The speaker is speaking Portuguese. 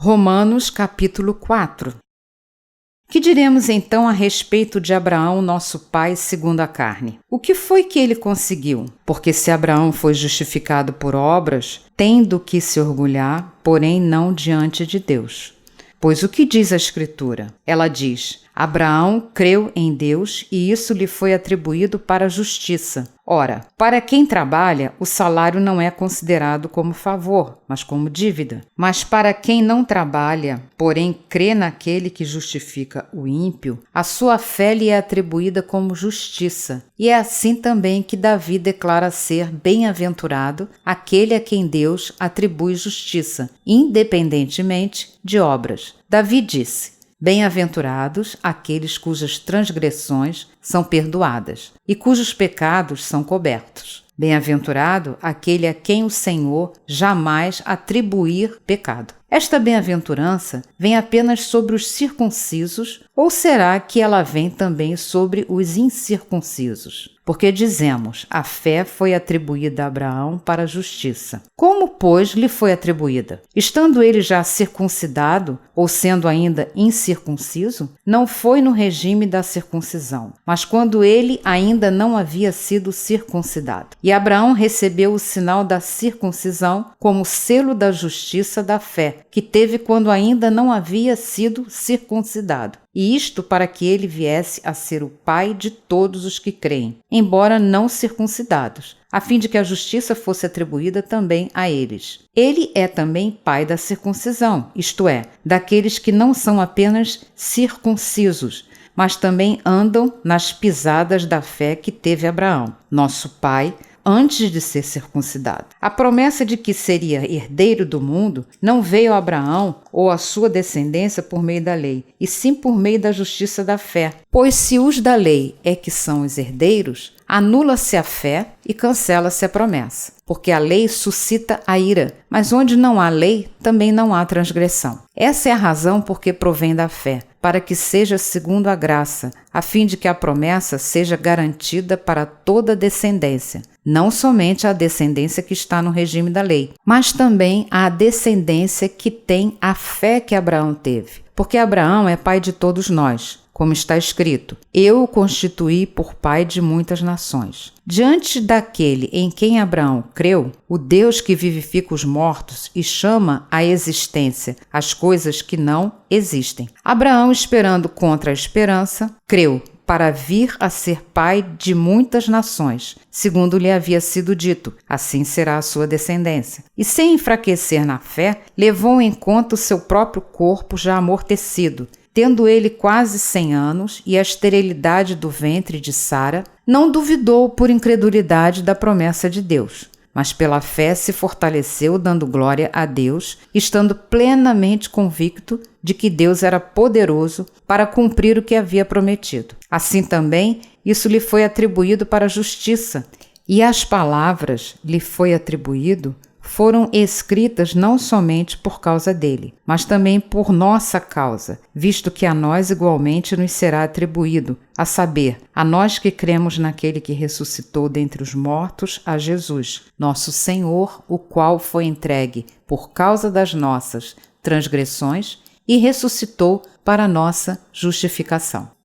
Romanos capítulo 4. Que diremos então a respeito de Abraão, nosso pai segundo a carne? O que foi que ele conseguiu? Porque se Abraão foi justificado por obras, tem do que se orgulhar, porém não diante de Deus. Pois o que diz a Escritura? Ela diz: Abraão creu em Deus e isso lhe foi atribuído para a justiça. Ora, para quem trabalha, o salário não é considerado como favor, mas como dívida. Mas para quem não trabalha, porém crê naquele que justifica o ímpio, a sua fé lhe é atribuída como justiça. E é assim também que Davi declara ser bem-aventurado aquele a quem Deus atribui justiça, independentemente de obras. Davi disse: Bem-aventurados aqueles cujas transgressões são perdoadas e cujos pecados são cobertos. Bem-aventurado aquele a quem o Senhor jamais atribuir pecado. Esta bem-aventurança vem apenas sobre os circuncisos, ou será que ela vem também sobre os incircuncisos? Porque dizemos, a fé foi atribuída a Abraão para a justiça. Como, pois, lhe foi atribuída? Estando ele já circuncidado, ou sendo ainda incircunciso? Não foi no regime da circuncisão, mas quando ele ainda não havia sido circuncidado. E Abraão recebeu o sinal da circuncisão como selo da justiça da fé, que teve quando ainda não havia sido circuncidado. E isto para que ele viesse a ser o pai de todos os que creem, embora não circuncidados, a fim de que a justiça fosse atribuída também a eles. Ele é também pai da circuncisão, isto é, daqueles que não são apenas circuncisos, mas também andam nas pisadas da fé que teve Abraão, nosso pai, antes de ser circuncidado. A promessa de que seria herdeiro do mundo não veio a Abraão ou a sua descendência por meio da lei, e sim por meio da justiça da fé. Pois se os da lei é que são os herdeiros, anula-se a fé e cancela-se a promessa, porque a lei suscita a ira, mas onde não há lei, também não há transgressão. Essa é a razão por que provém da fé, para que seja segundo a graça, a fim de que a promessa seja garantida para toda a descendência, não somente a descendência que está no regime da lei, mas também a descendência que tem a fé que Abraão teve, porque Abraão é pai de todos nós. Como está escrito, eu o constituí por pai de muitas nações. Diante daquele em quem Abraão creu, o Deus que vivifica os mortos e chama à existência as coisas que não existem. Abraão, esperando contra a esperança, creu para vir a ser pai de muitas nações, segundo lhe havia sido dito, assim será a sua descendência. E sem enfraquecer na fé, levou em conta o seu próprio corpo já amortecido, tendo ele quase 100 anos e a esterilidade do ventre de Sara, não duvidou por incredulidade da promessa de Deus, mas pela fé se fortaleceu, dando glória a Deus, estando plenamente convicto de que Deus era poderoso para cumprir o que havia prometido. Assim também, isso lhe foi atribuído para a justiça, e as palavras lhe foi atribuído foram escritas não somente por causa dele, mas também por nossa causa, visto que a nós igualmente nos será atribuído, a saber, a nós que cremos naquele que ressuscitou dentre os mortos, a Jesus, nosso Senhor, o qual foi entregue por causa das nossas transgressões e ressuscitou para a nossa justificação.